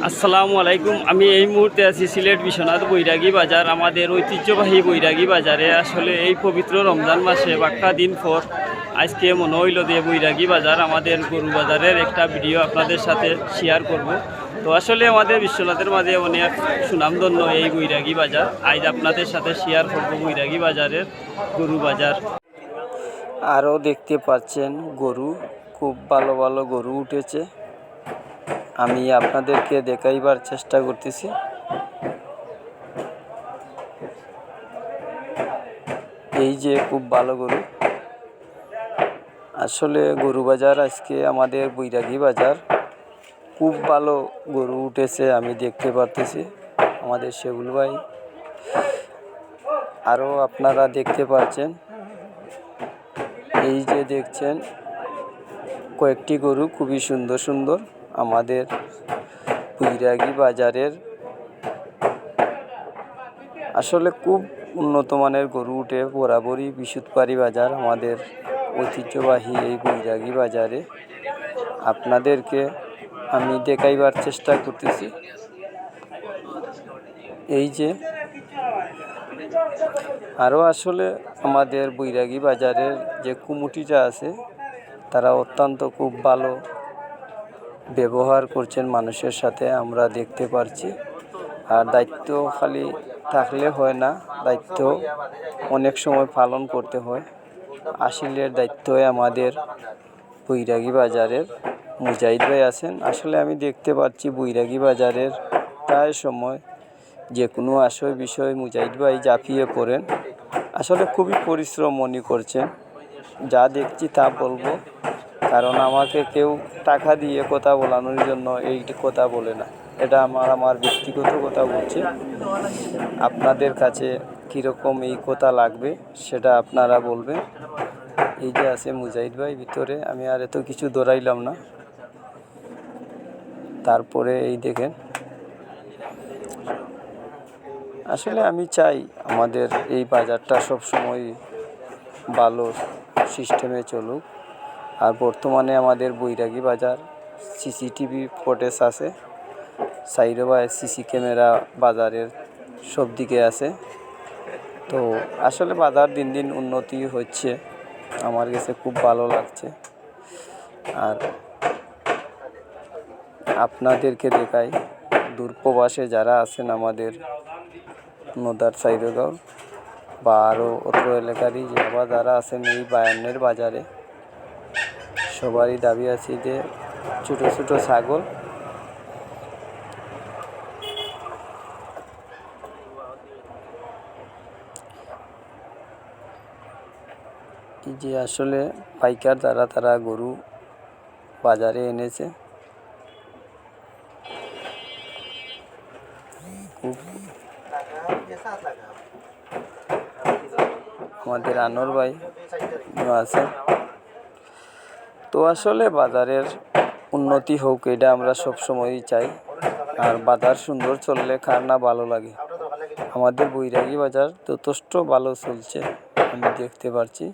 আসসালামু আলাইকুম। আমি এই মুহূর্তে আছি সিলেট বিশ্বনাথ বৈরাগী বাজার। আমাদের ঐতিহ্যবাহী বৈরাগী বাজারে আসলে এই পবিত্র রমজান মাসে বাক্কা দিন পর আজকে মনে হইল দিয়ে বৈরাগী বাজার আমাদের গরু বাজারের একটা ভিডিও আপনাদের সাথে শেয়ার করব। তো আসলে আমাদের বিশ্বনাথের মাঝে অনেক সুনামধন্য এই বৈরাগী বাজার। আজ আপনাদের সাথে শেয়ার করব বৈরাগী বাজারের গরু বাজার। আরও দেখতে পাচ্ছেন গরু, খুব ভালো ভালো গরু উঠেছে। আমি আপনাদেরকে দেখাইবার চেষ্টা করতেছি। এই যে খুব ভালো গরু, আসলে গরু বাজার আজকে আমাদের বৈরাগী বাজার খুব ভালো গরু উঠেছে আমি দেখতে পারতেছি। আমাদের সেগুল ভাই, আরও আপনারা দেখতে পাচ্ছেন। এই যে দেখছেন কয়েকটি গরু খুবই সুন্দর সুন্দর আমাদের বৈরাগী বাজারের। আসলে খুব উন্নত মানের গরু উঠে বরাবরই বিশুদ্ধপাড়ি বাজার আমাদের ঐতিহ্যবাহী এই বৈরাগী বাজারে আপনাদেরকে আমি দেখাইবার চেষ্টা করতেছি। এই যে আরও আসলে আমাদের বৈরাগী বাজারের যে কমিটিটা আছে তারা অত্যন্ত খুব ভালো ব্যবহার করছেন মানুষের সাথে, আমরা দেখতে পারছি। আর দায়িত্ব খালি থাকলে হয় না, দায়িত্ব অনেক সময় পালন করতে হয়। আসিলের দায়িত্বে আমাদের বৈরাগী বাজারের মুজাহিদ ভাই আছেন। আসলে আমি দেখতে পাচ্ছি বৈরাগী বাজারের প্রায় সময় যে কোনো বিষয় মুজাহিদ ভাই ঝাঁপিয়ে পড়েন। আসলে খুবই পরিশ্রম মনে করছেন, যা দেখছি তা বলবো। কারণ আমাকে কেউ টাকা দিয়ে কথা বলানোর জন্য এই কথা বলে না, এটা আমার ব্যক্তিগত কথা বলছি। আপনাদের কাছে কীরকম এই কথা লাগবে সেটা আপনারা বলবেন। এই যে আছে মুজাহিদ ভাই ভিতরে, আমি আর এত কিছু দৌড়াইলাম না। তারপরে এই দেখেন, আসলে আমি চাই আমাদের এই বাজারটা সবসময় ভালো সিস্টেমে চলুক। আর বর্তমানে আমাদের বৈরাগী বাজার সিসিটিভি ফুটেজ আছে, সাইডে সিসি ক্যামেরা বাজারের সব দিকে আছে। তো আসলে বাজার দিন দিন উন্নতি হচ্ছে, আমার কাছে খুব ভালো লাগছে। আর আপনাদেরকে দেখাই দূরপ্রবাসে যারা আছেন আমাদের নদার সাইডগাঁও বা আরও অত্র এলাকারই যারা আছেন এই বায়ান্নের বাজারে, সবারই দাবি আছে যে ছোটো ছোটো ছাগল এই যে আসলে পাইকার তারা গরু বাজারে এনেছে। খুব আমাদের আনোয়ার ভাই আছে। তো আসলে বাজারের উন্নতি হোক, এটা আমরা সবসময়ই চাই। আর বাজার সুন্দর চললে কার না ভালো লাগে। আমাদের বৈরাগী বাজার যথেষ্ট ভালো চলছে আমি দেখতে পারছি।